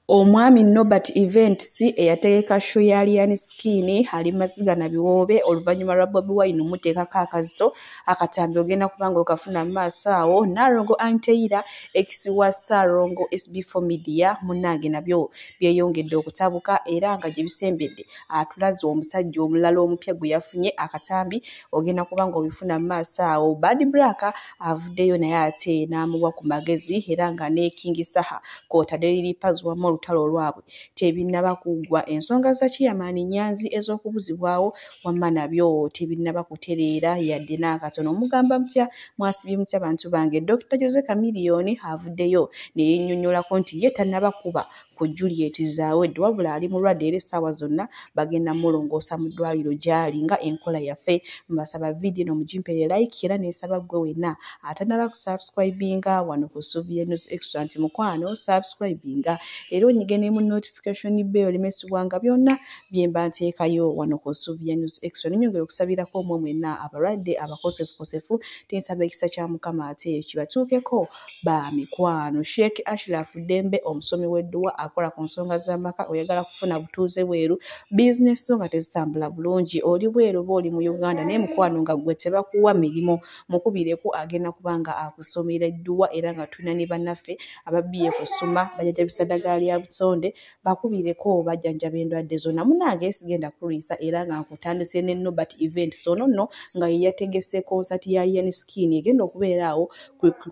Omwami Norbert Events eyategeka show ya Alien Skin ali mazigana biwobe oluvannyuma lwa Bobi Wine muteekako akazito akatambi ogenda kubanga okafuna maaso awo Narongo Anteira ex-wa Sarongo SB4 Media munnange nabyo byeyongedde okutabuka era nga gye bisembedde atulaze omusajja omulala omupya gwe yafunye akatambi ogenda kubanga obifuna maaso awo Bad Black avuddeyo naye ate n'amuwa ku magezi era nga ne King Saha kw'otadde liripazwa olutalo lwabwe tebinnaba kuggwa ensonga za Chairman Nyanzi ez'okubuzibwawo wamma nabyo tebinnaba kutereera yadde n'akatono omugamba mutya mwasibye mutya bantu bange Dr. Jose Chameleone avuddeyo ne yennyonnyolako nti ye tannaba kuba ku Juliet Zawedde wabula ali mulwadde era essaawa zonna bagenda mulongoosa mu ddwaliro gy'ali nga enkola yaffe mbasaba vidiyo nomugimpeere like era neesaba gwe wenna atannaba kusubscribinga wano ku Sylvia News Extra nti mukwano subscribinga era onyigene mu notification bell limesibwanga byonna bye mba nteekayo wano ku Sylvia News Extra ninyongera okusabirako omwe mwenna abalwadde abakosefu tinsaba ekisa kya Mukama ate kibatuukeko ba mikwano Sheikh Ashraf Dembe omusomi w'edduwa akola ku nsonga z'amaka oyagala kufuna butuuze bweru business so nga tezitambula bulungi oli bweru bw'oli mu Uganda naye mukwano nga gwe tebakuwa mirimu mukubireko agenda kubanga akusomera edduwa era nga tulina ne bannaffe aba BF Suma bajajabisa ddagala lya butonde bakubireko bajjanjaba endwadde zonna munnange sigenda kulwisa era nga nkutandise ne Norbert Events ono nno nga ye yategese concert ya Alien Skin egenda okubeeraawo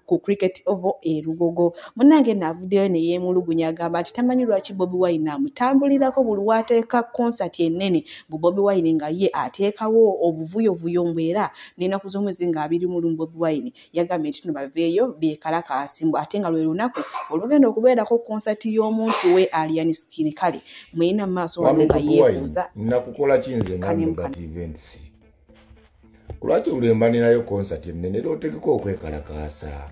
ku Cricket Oval e Lugogo munnange n'avuddeyo ne yeemulugunya agamba nti tamanyi lwaki Bobi Wine amutambulirako buli wateeka concert ennene bu Bobi Wine nga ye ateekawo obuvuyovuyo mbwera n'ennaku z'omwezi nga 20 Bobi Wine yagambye nti no baveeyo beekalakaasi ate nga lwe lunaku olugenda okubeerako concert y'omuntu we Alien Skin kale mwina maaso wano nga yeebuuza nakukola kinze Norbert Events kulwaki ulembanirayo concert ennene era otegeka okwekalakaasa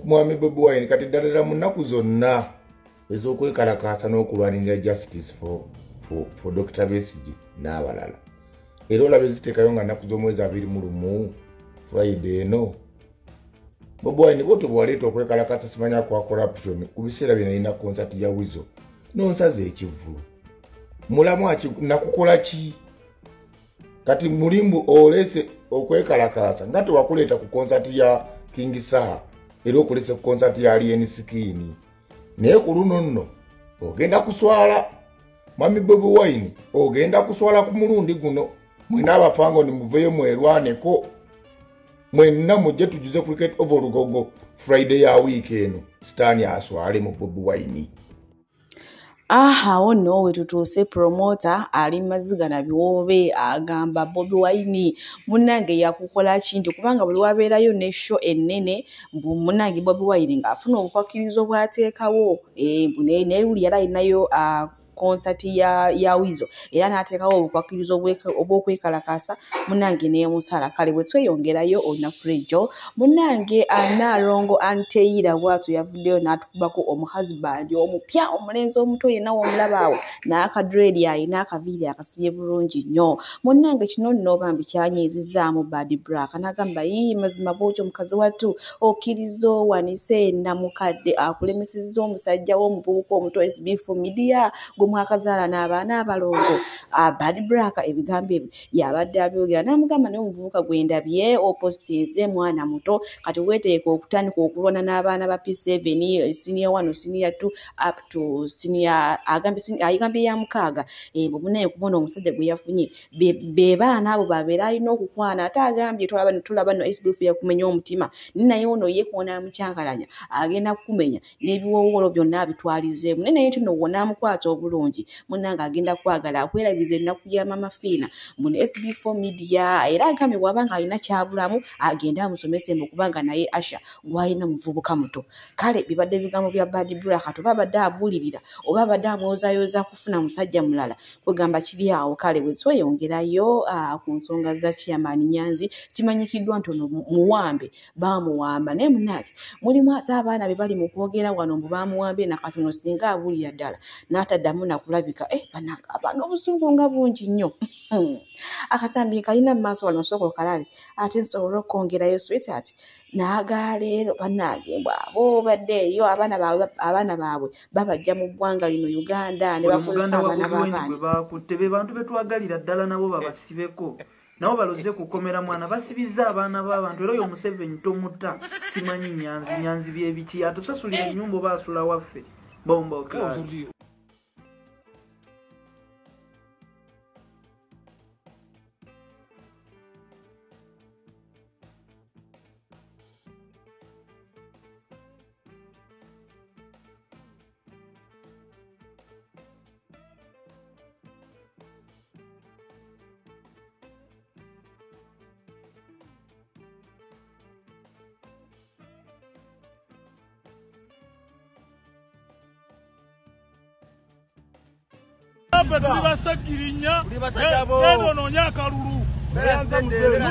mwami Bobi Wine kati ddala mu nnaku zonna ez'okwekalakaasa n'okulwanirira justice for Dr. Besigye n'abalala era olabe ziteekayo nga nnaku z'omwezi 21 Friday eno Bobi Wine bw'otyo bw'waleeta okwekalakaasa simanya kwa corruption ku biseera bye nalina concert ya Wizo n'onsaze ekivulu mulamu nakukola ki kati mulimbu olese okwekalakaasa nga tewakuleeta ku concert ya King Saha era okulese ku concert ya Alien Skin naye ku luno nno ogenda kuswala mwami Bobi Wine ogenda kuswala ku mulundi guno mwena abafango ni muveyo mwerwaneko mwenna mujje tujuze Cricket Oval Lugogo Friday ya week eno sitani aswale mu Bobi Wine awo nno we tutuuse promoter ali mazigana biwobe agamba Bobi Wine munnange yakukola kintu kubanga buli wabeerayo ne show ennene munnange Bobi Wine ng'afuna obukwakirizo bw'ateekawo naye buli yali alinayo concert ya Wizo era n'ateekawo obukwakirizo obw'okwekalakaasa munnange n'emusala kale bwe tweyongerayo olunaku lw'ejjo munnange Narongo Anteira bw'atyo yavuddeyo n'atukubako omuhusband omupya omulenzi omuto yenna w'omulaba awo n'akadredi ayina akaviiri akasibye bulungi nnyo munnange kino nno bambi kyanyiizizaamu Bad Black n'agamba mazima bw'otyo mukazi wattu okkiriza owanise namukadde akulemesezza omusajja w'omuvubuka omuto SB4 Media mwakazaala n'abaana abalongo Bad Black ebigambo ebyo yabadde abyogera n'amugamba naye omuvubuka gwe ndabye opositize mwana muto kati weeteeka okutandika okulwana n'abaana ba P7 senior 1 senior 2 up to senior ayigambye ya mukaaga munaye kubona omusajja gwe yafunye be baana abo babeera alina okukwana ate agambye tulaba no SBF yakumenya omutima naye ono yeekona amukyankalanya agenda kukumenya n'ebiwoowolo byonna abitwalizeemu naye tuno wonaamukwata obulungi munnange agenda kwagala akwerabiriza ennaku ya Mama Fina muno SB4 Media era agambye bw'abanga alina kyabulamu agenda amusomese mbu kubanga naye Asha gwalina muvubuka muto kale bibadde bigambo bya Bad Black oba abadde abuulirira oba abadde amwozaayoza kufuna musajja mulala kwegamba kiri awo kale bwe tweyongerayo ku nsonga za Chairman Nyanzi kimanyikiddwa nti ono muwambe baamuwamba naye munnange mulimu ate abaana be bali mu kwogera wano mbu baamuwambye nakatono singa abuulira ddala n'ataddamu tabuna kulabika bananga abana obusungu nga bungi nnyo akatambi kalina maaso wano soko kalabi ate nsobola okwongerayo sweetheart naaga leero bannange abo badde eyo abaana baabwe babajja mu ggwanga lino Uganda ne bakozesa abaana b'abantu bakutte be bantu betwagalira ddala nabo babasibeko nabo baloze kukomera mwana basibiza abaana b'abantu era oyo Museveni tomutta simanyi nyanzi byebiki atusasulira ennyumba baasula waffe bombo kali Libasakirinya eno nonya kalulu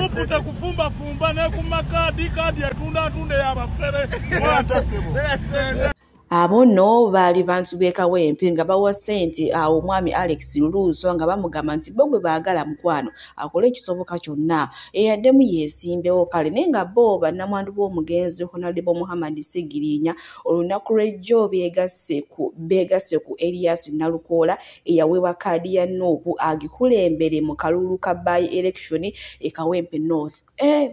nupute kufumba fumba ne kumakadi kadi atunda yabafere abo no baali bantu b'ekawempe nga bawa ssente awo omwami Alex Luluuso nga bamugamba nti bo gwe baagala mukwano akole ekisoboka kyonna eyaddemu yeesimbewo kale naye nga bo bannamwandu b'omugenzi Honorable Muhammad Ssegirinya olunaku lw'ejjo beegasse ku Elias Nalukoola eyaweebwa kaadi ya Nuupu agikulembere mu kalulu ka by election e Kawempe North.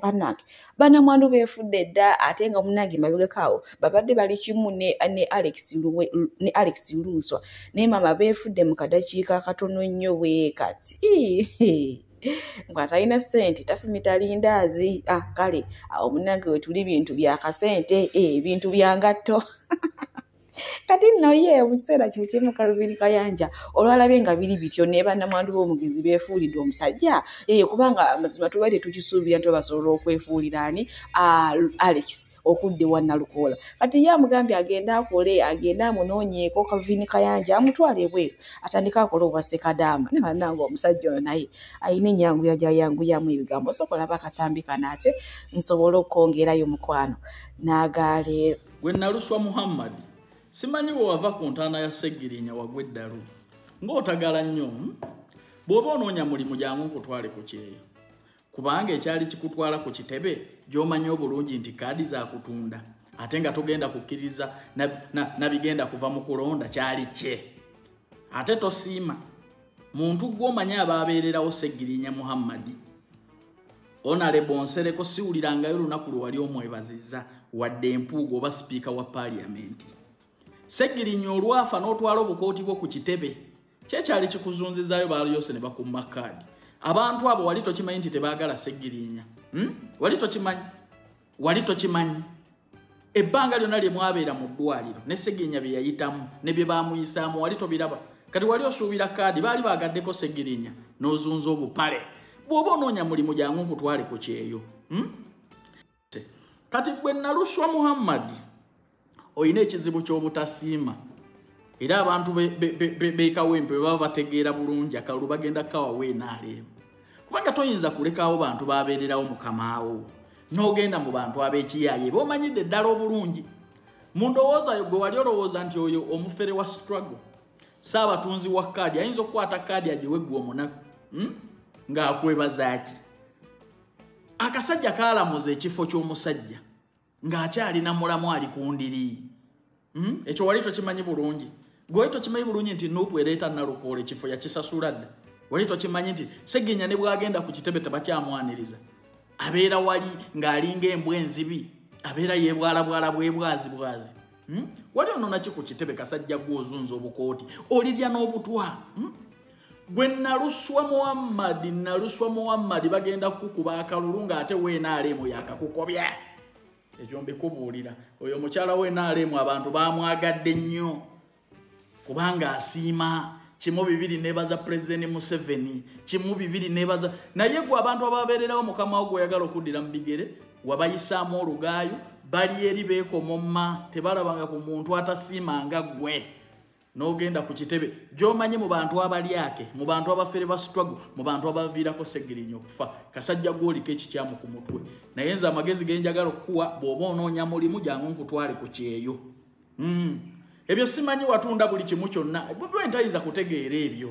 Bannange bannamwandu beefudde dda ate nga munnange mabegakaawo babadde bali kimu ne Alex Luluuso naye mama beefudde mu kadakiika akatono nnyo bwe kati ng'atalina ssente tafumita lindaazi kale awo munnange we tuli bintu bya kasente bintu bya ngatto kati nno ye mu kiseera kye kimu Calvin Kayanja olwalabye nga biri bityo ne bannamwandu b'omugenzi beefuulidde omusajja kubanga amazima tubadde tukisuubira nti basobola okwefuulira ani Alex okudde wa Nalukoola kati ye amugambye agenda akole agenda amunoonyeeko Calvin Kayanja amutwale ebweru atandika akola obwa Ssekadaama ne bannange omusajja ono naye ayina ennyanguya gy'ayanguyamu ebigambo sokola bakatambika nate nsobola okwongerayo mukwano n'agaaleero gwe Naluswa Muhammad simanyi bwe wava ku ntaana ya Ssegirinya wagwa eddalu ng'otagala nnyo bw'oba onoonya mulimu jangu nkutwale ku kyeyo kubanga ekyali kikutwala ku kitebe gy'omanyi obulungi nti kaadi za kutunda ate nga togenda kukkiriza nabigenda kuva mu kulonda kyali kye ate tosiima muntu gw'omanyi abaabeererawo Ssegirinya Muhammad Honorable Nsereko siwulirangayo lunaku lwe wali omwebaziza wadde empuuga oba sipiika wa paaliyamenti Ssegirinya olwafa n'otwala obukooti bwo ku kitebe kyekyali kikuzunzizaayo baali ne bakumma kaadi abantu abo wali tokimanyi nti tebaagala Ssegirinya wali tokimanyi ebbanga lyonna lye mwabeera mu ddwaliro ne Ssegirinya bye yayitamu ne bye baamuyisaamu wali tobiraba kati wali osuubira kaadi baali baagaddeko Ssegirinya n'ozunza obupale bw'oba onoonya mulimu jangu nkutwale ku kyeyo kati gwe Naluswa Muhammad oyina ekizibu ky'obutasiima era abantu beekawempe baba bategeera bulungi akalulu bagenda kawawe enaaleemu kubanga toyinza kulekawo bantu baabeererawo mukamaawo n'ogenda mu bantu ab'ekiyaaye b'omanyidde ddala obulungi mu ndowoozayo gwe wali olowooza nti oyo omufere wa struggle saabatunzi wa kaadi ayinza okukwata kaadi agiwe ggwe omunaku ng'akwebazaaki akasajja kaalamuza ekifo ky'omusajja ng'akyalina mulamu ali ku ndiri ekyo wali tokimanyi bulungi gwe wali tokimanyi bulungi nti Nuupu ereeta Nalukoola ekifo yakisasula dda wali tokimanyi nti Ssegirinya ne bw'agenda ku kitebe tebakyamwaniriza abeera wali ng'alinga embwa enzibi abeera yeebwalabwala bwebwazi wali ono naki ku kitebe kasajja gw'ozunza obukooti olirya n'obutwa gwe Naluswa Muhammad bagenda kukuba akalulu ng'ate weenaalemu yakakukobya ekyo mbikubuulira oyo omukyala weenaalemu abantu baamwagadde nnyo kubanga asiima kimu bibiri nebaza President Museveni kimu bibiri nebaza naye gwe abantu ababeererawo mukama wo gw'oyagala okuddira mu bigere wabayisaamu olugaayo bali eri beekomomma tebalabanga ku muntu atasiimanga gwe n'ogenda ku kitebe gy'omanyi mu bantu abalyake mu bantu abafere ba struggle mu bantu abaviirako Ssegirinya okufa kasajja gw'oliko ekikyamu ku mutwe naye nze amagezi ge njagala okukuwa bw'oba onoonya mulimu jangu nkutwale ku kyeyo ebyo simanyi watunda buli kimu kyonna bwe ntayinza kutegeera ebyo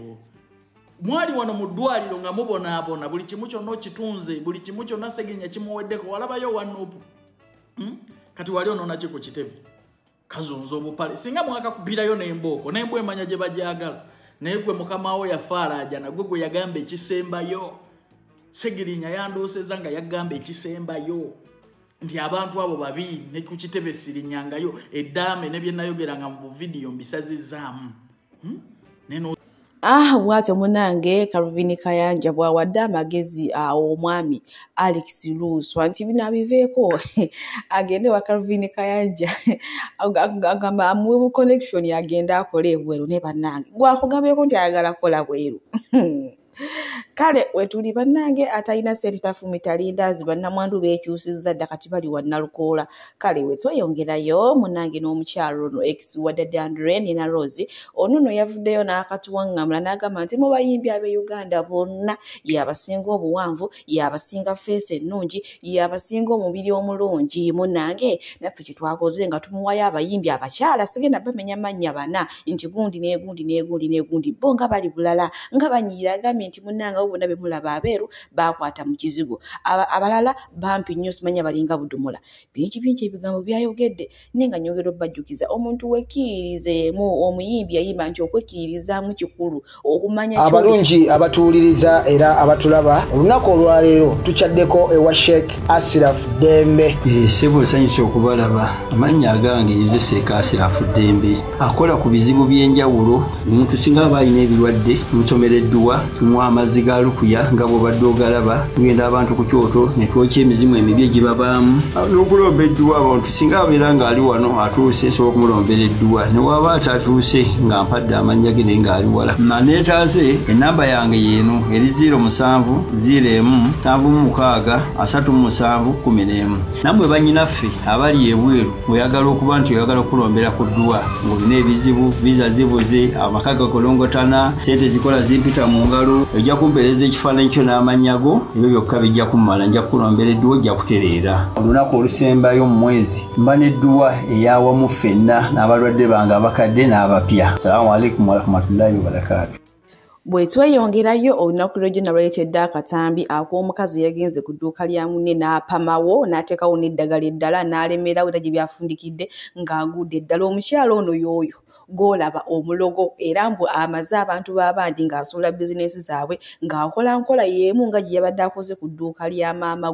mwali wano mu ddwaliro nga mubonaabona buli kimu kyonna okitunze buli kimu kyonna Segenya kimuweddeko walabayo wanuupu kati wali onoona ki ku kitebe kazunza obupale singa mwakakubirayo n'embooko n'embwa emanya gye bajagala naye gwe mukama wo yafaalaja nagwe gwe yagamba ekisembayo Segirinya yandooseza nga yagamba ekisembayo nti abantu abo babiri ne ku kitebe sirinyangayo eddaame ne bye nayogeranga mu vidiyo mbisazizaamu neno bwatyo munange Calvin Kayanja bwawadde amagezi omwami Alex Luswa nti binabiveeko agende wa Calvin Kayanja agamba amuwe connection agenda akole bweru ne bannange gwakugambeko nti ayagala kukola bweru kale wetuli bannange atalina sente tafumita lindazi bannamwandu beekyusizza dda kati bali wa Nalukoola kale wetweyongerayo munange n'omukyalo ono ex wa Dada Andre Nina Rose ono yavuddeyo n'akatuwaŋŋamula n'agamba nti mu bayimbi ab'e Uganda bonna yabasinga obuwanvu yabasinga feesi ennungi yabasinga omubiri omulungi munange naffe kye twakoze nga tumuwayo abayimbi abakyala sigenda bamenya mannya bana nti gundi n'egundi n'egundi n'egundi bo nga bali bulala nga banyiira agambye nti munanga bonna be mulaba abeeru bakwata mu kizigo abalala bampi nnyo simanya balinga budumula bingi ebigambo byayogedde nenga nyogero bajjukiza omuntu wekkirizeemu omuyimbi yayimba nti okwekkiririzaamu kikulu okumanya abalungi abatuwuliriza era abatulaba olunaku olwaleero tukyaddeko ewa Sheikh Ashraf Dembe sebo sanyusa okubalaba amannya agange yezeseeka Ashraf Dembe akola ku bizibu by'enjawulo omuntu singa aba alina ebirwadde musomereddwa tumuwa amazzi ga lukuya nga bw'obadde ogalaba tugenda abantu ku kyoto ne twokya emizimu emibi egibabaamu n'okulomba edduwa abantu singa abeera ng'ali wano atuuse nsobola okumulombera edduwa ne waba atatuuse nga mpadde amannya ge naye ng'ali wala naneetaase ennamba yange yeeno eri 0707763711 nammwe bannyinaffe abali ebweru oyagala okuba nti oyagala okulombera ku dduwa ng'olina ebizibu viza zibuze amaka gagolongotana sente zikola zimpita mu ngalo ojja kumpeereza ekifaananyi kyo n'amanyago ebyo byokka bijja kummala nja kukulombera edduwa ojja kutereera olunaku olusembayo mu mwezi mba n'edduwa eyawamu ffenna n'abalwadde bange abakadde n'abapya salaamu alaikum warahmatullahi wabarakatu bwetweyongerayo olunaku lw'egyo nalwaleetedde akatambi ak'omukazi yagenze ku dduuka lya munne n'apamawo n'ateekawo n'eddagala eddala n'alemerawo era gye byafundikidde ng'agudde eddala omukyalo ono y'oyo golaba omulogo era mbu amaze abantu b'abandi ng'asuula bizinesi zaabwe ng'akola nkola y'emu nga gye yabadde akoze ku dduuka lya Mama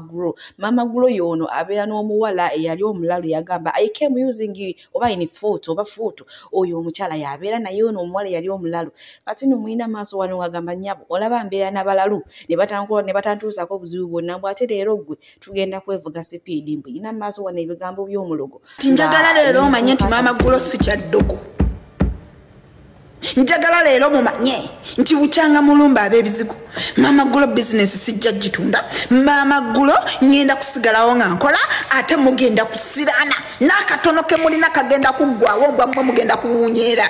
Gro y'ono abeera n'omuwala eyali omulalu yagamba I came using oba in foot oba foot oyo omukyala yabeera naye ono omuwala yali omulalu kati no muyina maaso wano ng'agamba nnyabo olaba mbeera n'abalalu ne batantuusaako obuzibu bwonna mbw ate leero gwe tugenda kwevuga sipiidi mbwe yina maaso wano ebigambo by'omulogo njagala leero omanye nti Mama Gro si kyaddogo njagala leero mumanye nti bukyanga mulumba ab'ebizigo Mama Gro business sijja gitunda Mama Gro ngenda kusigalawo nga nkola ate mugenda kusirana n'akatono ke mulina kagenda kuggwawo mbwa mmwe mugenda kuwunyeera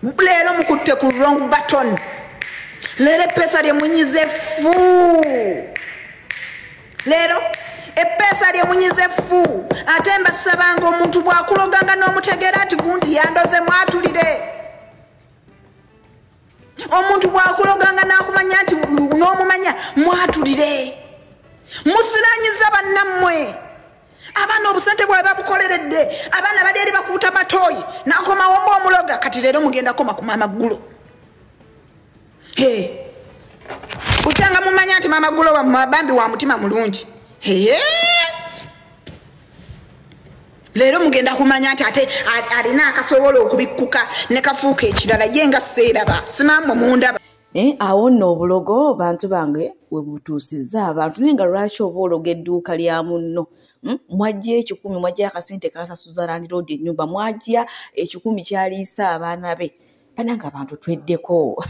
leero mukutte ku wrong button leero eppeesa lyemunyize fu leero eppeesa lyemunyize fu ate mbasabanga omuntu bw'akuloganga n'omutegeera ati gundi yandoze mwatulire omuntu bw'akuloganga n'akumanya nti n'omumanya mwatulire musiranyiza bannammwe abaana obusente bwabe babukoleredde abaana bali eri bakuuta matooyi n'akomawomba omuloga kati leero mugenda koma ku Mama Gro bukyanga mumanya nti Mama Gro bambi wa mutima mulungi leero mugenda kumanya nti ate alina akasobola okubikkuka ne kafuuka ekirala ye nga seeraba simamwe mundaba awo nno obulogo bantu bange we butuusizza abantu naye nga lwaki oba ologa edduuka lya munno mwajja 10 mwajja akasente kasasuza landiroodi ennyumba mwajja 10 kyaliisa abaana be bananga abantu tweddeko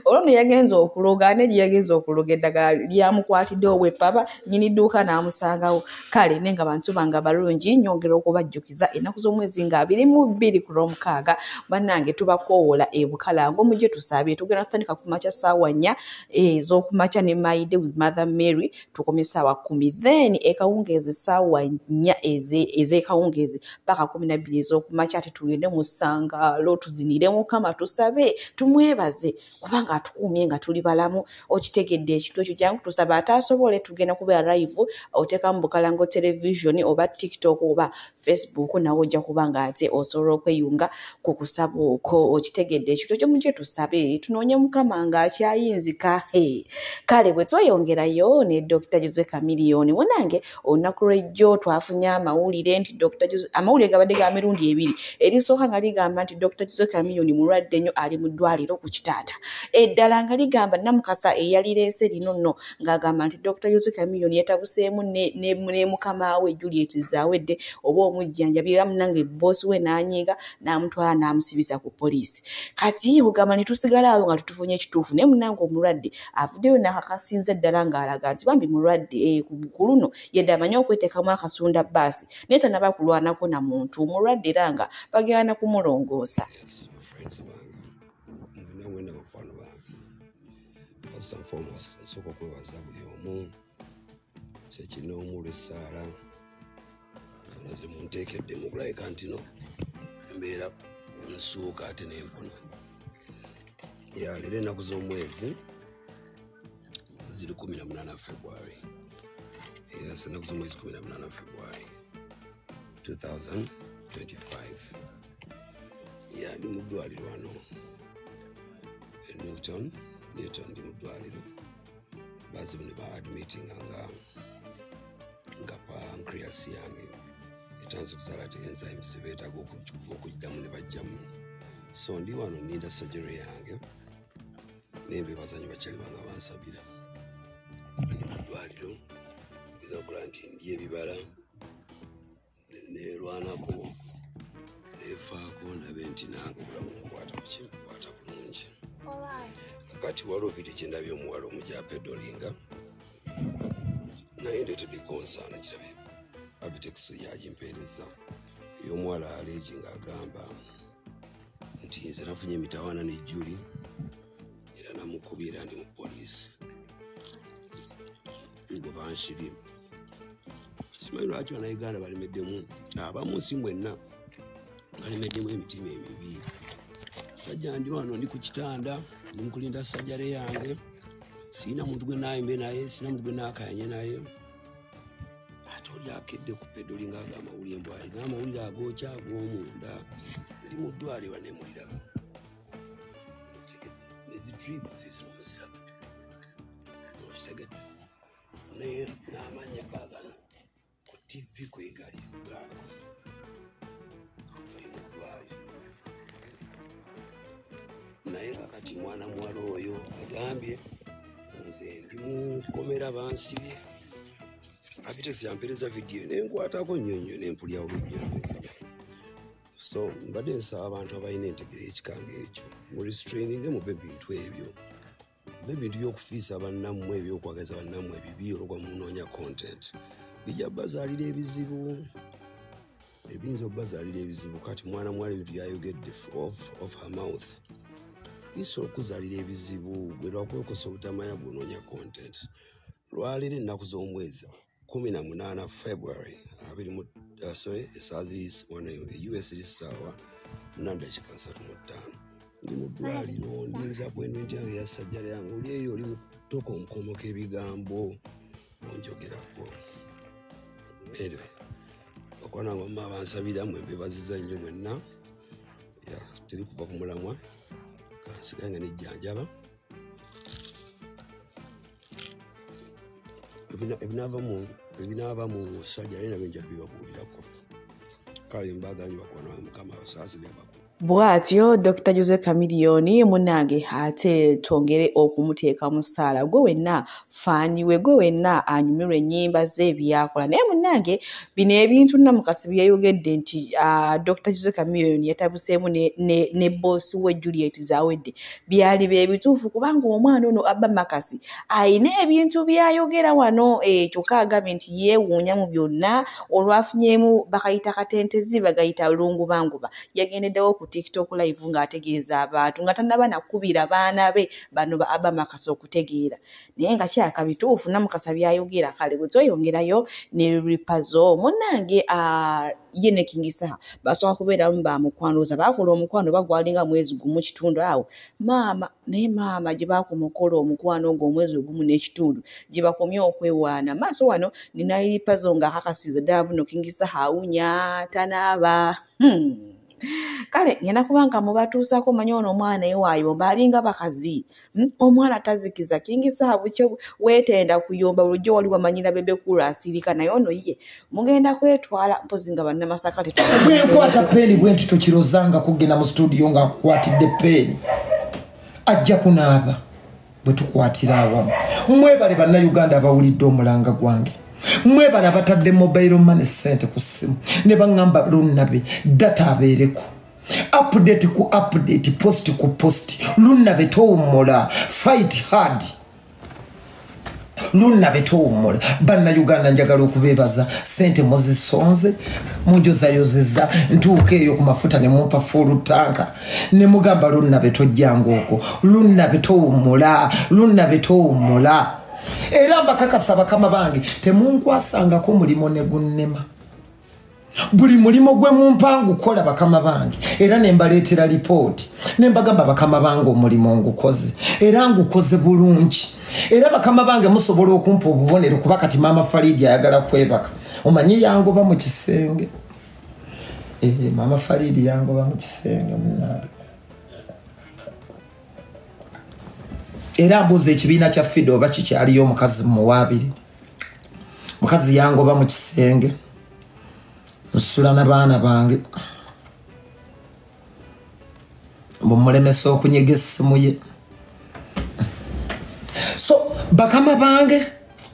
olwono yagenza okuloga ne yagenza okuloga eddagala lyamukwatidde ow'eppapa nnyini dduuka n'amusangawo kale nenga abantu banga balungi nyongera okubajjukiza ennaku z'omwezi nga 22 ku Lwomukaaga bannange tubakoowola ebukalango mujje tusabye tugenda kutandika ku makya ssaawa 4 ez'okumakya ne Maide with Mother Mary tukome ssaawa 10 then ekawungeezi ssaawa 4 ez'ekawungeezi paka 12 ez'okumakya ate tugende mu ssangaalo tuzinire Mukama tusabe tumwebaze kubanga atukuumye nga tuli balamu okitegedde ekintu ekyo jangu tusaba ataasobole tugenda kubeera live oteeka mu Bukalango television oba TikTok oba Facebook nawe ojja kubanga ate osobola okweyunga ku kusaba okwo okitegedde ekintu ekyo mujje tusabe tunoonye Mukama nga akyayinzika kale bwe tweyongerayo ne Dr. Jose Chameleone munange olunaku lw'ejjo twafunye amawulire nti Dr. Jose amawulire gabadde ga mirundi 2 erisooka nga ligamba nti Dr. Jose Chameleone mulwadde nnyo ali mu ddwaliro ku kitanda eddala nga ligamba Namukasa eyalireese lino nno ng'agamba nti Dr. Jose Chameleone yetabuseemu ne mukama we Juliet Zawedde oba omujjanjabi era munange bosi we n'anyiiga n'amutwala n'amusibisa ku poliisi kati ugamba ne tusigala awo nga tutufunye ekituufu naye munange omulwadde avuddeyo n'akakasinze ddala ng'alaga nti bambi mulwadde ku luno yedde amanyi okweteekamu akasunda bbaasi naye tanaba kulwanako na muntu omulwadde era nga bagenda kumulongoosa. First and foremost, nsooka okwebaza buli omu kyekinoomu olw'essaala zonna ze munteekedde mu kulabika nti no mbeera nsuuka ate n'empona leero ennaku z'omwezi ziri 18 February ennaku z'omwezi 18 February 2025 ndi mu ddwaliro wano Newton ndi mu ddwaliro bazibu ne baadmitinga nga pancreas yange etanze okuzaala ate enzymes zebeetaaga okujjamu ne bajjamu so ndi wano nninda surgery yange n'embebazanyo bakyali banga bansabira ndi mu ddwaliro ngiza okulaba nti ndi ebibala neerwanako neefaako ndabe nti nange obulamu mukwata bulungi kakati waliwo vidiyo gye ndabye omuwala omujja pedolinga naye ndeetedde konsaana girabe abitex yagimpeereza ey'omuwala aleegi ng'agamba nti nze nafunye emitawaana ne Juli era namukubye era ndi mu poliisi bwe banshibye simanyi lwaki bannayuganda balemeddemu abamu si mwenna balemeddemu emitima emibi sajja ndi wano ndi ku kitanda ndi mukulinda sajjale yange siina muntu gwe naayimbe naye siina muntu gwe naakayanye naye ate oli akedde ku pedoli ng'aga amawulire mbw alina amawulire agookya ag'omunda ndi mu ddwaliro nemuliraba nezidribu zizinomuziraba okitegedde naye n'amanya baagano ku TV kwegali gaako oli mu ddwaliro naye kakati mwana muwala oyo agambye nze ndi mukomera bansibye abitex yampeereza vidiyo nenkwatako nnyonnyo nempulyawo lwennyonnyo so mbadde nsaba abantu abalina entegera ekikanga ekyo murestraininge muve ebintu ebyo mube ebintu by'okufiisa bannammwe ebyokwagaza bannammwe ebibi olwokwa munoonya content bijja bazaalira ebizibu ebiyinza okubazaalira ebizibu kati mwana muwala ebintu yayogedde of her mouth bisobola okuzaalira ebizibu gwe lwakwekosa obutamanya gwonoonya content lwaleero ennaku z'omwezi 18 February esaawa ziri wano US eri ssaawa 8:35 ndi mu ddwaliro ndinza appointment yange ya sajjala yange oli eyo oli mu kutoka omukomo k'ebigambo onjogerako anyway bakwana mama bansabira mwe mbebaziza nnyo mwenna teri kuva ku mulamwa kansigange nejjanjaba ebinaava mu sajjala nabyo nja bibabuulirako kale mbaganyi bakwana Mukama basaasire abakulu Bwatyo Dr. Jose Chameleone munange ate tongere okumuteeka mu ssaala gwe wenna faaniwe gwe wenna anyumirwa ennyimba ze byakola naye munange bino ebintu Namukasa byayogedde nti Dr. Jose Chameleone yatabuseemu ne boosi we Juliet Zawedde byali bebituufu kubanga omwana ono Abba Makasi ayina ebintu byayogera wano kyokka agambye nti yeewuunya mu byonna olwafunyemu bakayita katentezi bagayita lungubanguba yagendeddewo ku TikTok live ng'ategeeza abantu nga tannaba nakubira baana be bano ba Abba Makasi okutegeera naye nga kyaka bituufu Namukasa byayogera kale bwe toyongerayo ne ripazo munnange ye ne King Saha basobola kubeeramu bamukwanduza bakola omukwano bagwalinga mwezi gumu kitundu awo maama gye bakomokola omukwano ogwo omwezi ogumu n'ekitundu gye bakomye okwewaana maaso wano nina ripazo nga akakasiza ddala buno King Saha awunya tanaaba kale ngenda kubanga mubatuusako manyi ono omwana ewayomba alinga bakazi omwana tazikiza King Saha bukyo weetenda kuyomba bulijjo wali wamanyira bebe kula asirika naye ono ye mugenda kwetwala mpozi nga bannamasaka bwekwata peeni bwe nti tokirozanga kugenda mu studio nga kwatidde peeni ajja kunaaba bwe tukwatira awamu mwebale bannayuganda abawulidde omulanga gwange mwebale abatadde mobile money sente ku ssimu ne baŋŋamba lunnabe data abeereko update ku update post ku post lunnabe towummula fight hard lunnabe towummula bannayuganda njagala okubeebaza sente muzisonze munjozayozeza ntuuka eyo ku mafuta ne mumpa full tanka ne mugamba lunnabe tojjanga okwo lunnabe towummula era mbakakasa bakama bange temunkwasangako mulimo ne gunnema buli mulimo gwe mumpangu kola bakama bange era ne mbaleetera lipooti ne mbagamba bakama bange omulimo ngukoze era ngukoze bulungi era bakama bange musobola okumpa obubonero kuba kati maama Faridi ayagala kwebaka omanyi yangoba mu kisenge maama Faridi yangoba mu kisenge munange era mbuuza ekibiina kya FIDO oba kikyaliyo omukazi muwaabiri mukazi yangoba mu kisenge nsula n'abaana bange mbumulemesa okunyega essimu ye so bakama bange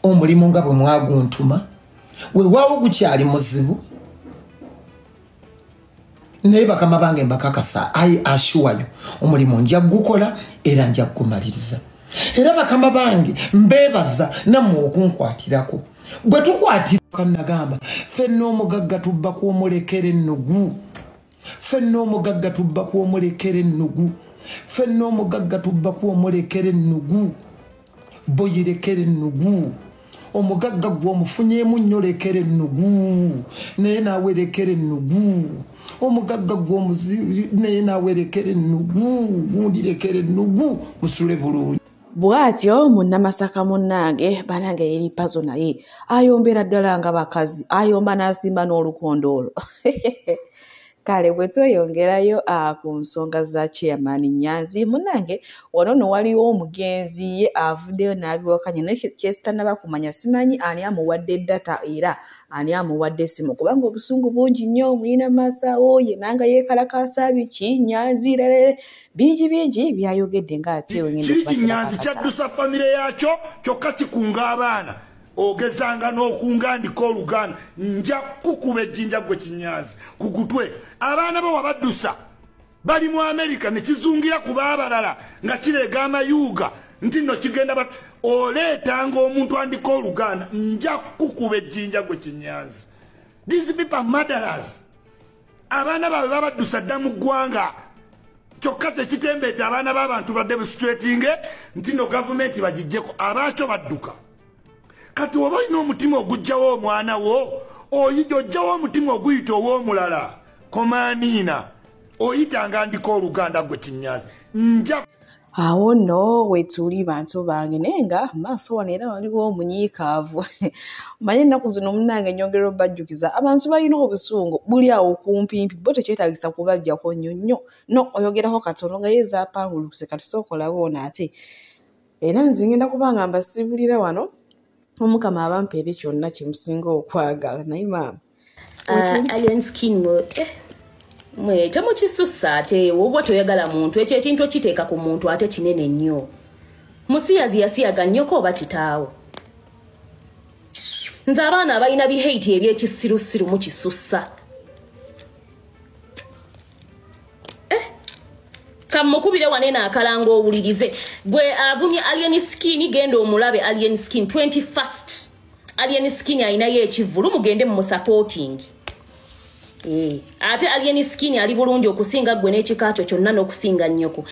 omulimu nga bwe mwaguntuma weewaawo gukyali muzibu naye bakama bange mbakakasa I assure you omulimu nja gukola era nja gumaliriza era bakama bange mbeebaza nammwe okunkwatirako bwe tukwatira kannagamba ffenna omugagga tubba kw'omulekera ennugu ffenna omugagga tubba kw'omulekera ennugu ffenna omugagga tubba kw'omulekera ennugu boyirekera ennugu omugagga gw'omufunyeemu nnyo lekera ennugu naye naawe lekera ennugu omugagga gw'omuzibi naye naawe lekera ennugu gundi lekera ennugu musule bulungi bwatyo munnamasaka munnange banange eri pazo naye ayombera ddala nga bakazi ayomba n'asimba n'olukondoolo kale bwe tweyongerayo ku nsonga za chairman Nyanzi munnange wano no waliwo omugenzi ye avuddeyo n'abiwakanya naye kyesitanaba kumanya simanyi ani amuwadde data era ani amuwadde simu kubanga obusungu bungi nnyo mulina Masawo ye nanga yeekalakaasa biki Nyanzi lere bingi byayogedde ng'ate wengenda okubatera Nyanzi kyaddusa famire yakyo kyokka kikunga abaana ogezanga n'okungandika oluganda nja kukuba ejjinja gwe Kinyanzi ku gutwe abaana bo wabaddusa bali mu Amerika ne kizungira ku baabalala nga kireega amayuuga nti nno kigenda oleetanga omuntu andika oluganda nja kukuba ejjinja gwe Kinyanzi. These people are murderers. Abaana baabwe babaddusa dda mu ggwanga kyokka tekitembeeta abaana b'abantu ba demonstrating nti nno gavumenti bagijjeko abaakyo badduka. Kati oba olina omutima ogujjawo omwana wo ojjawo omutima oguyita ow'omulala komaniina oyitanga andika oluganda gwe Kinyanzi nja awo nno wetuli bantu bange naye nga maaso wano era waliwo omunyiikaavu manye ennaku zino munnange nyongera obajjukiza abantu balina obusungu buli awo kumpimpi bo tekyetaagisa kubajjako nnyo no oyogerako katono nga yeezaapangulukuse kati sookolabona ate era nze ngenda kubanga mbasibulira wano omukama abampeere kyonna kyemusinga okwagala naye maama alien skin mo Mwe temukisussa ate obwa toyagala muntu ekyo ekintu okiteeka ku muntu ate kinene nnyo. Musiyazi yasiyaga nnyoko oba kitaawo. Nze abaana abalina biheiti ebyekisirusiru mukisussa. Kamukubire wanene akalanga owulirize. Gwe avunye Alien Skin genda omulabe Alien Skin 21st. Alien Skin ayinayo ekivulu mugende mu supporting. Ate Alien Skin ali bulungi okusinga gwe n'ekikaacho kyonna n'okusinga nnyoko.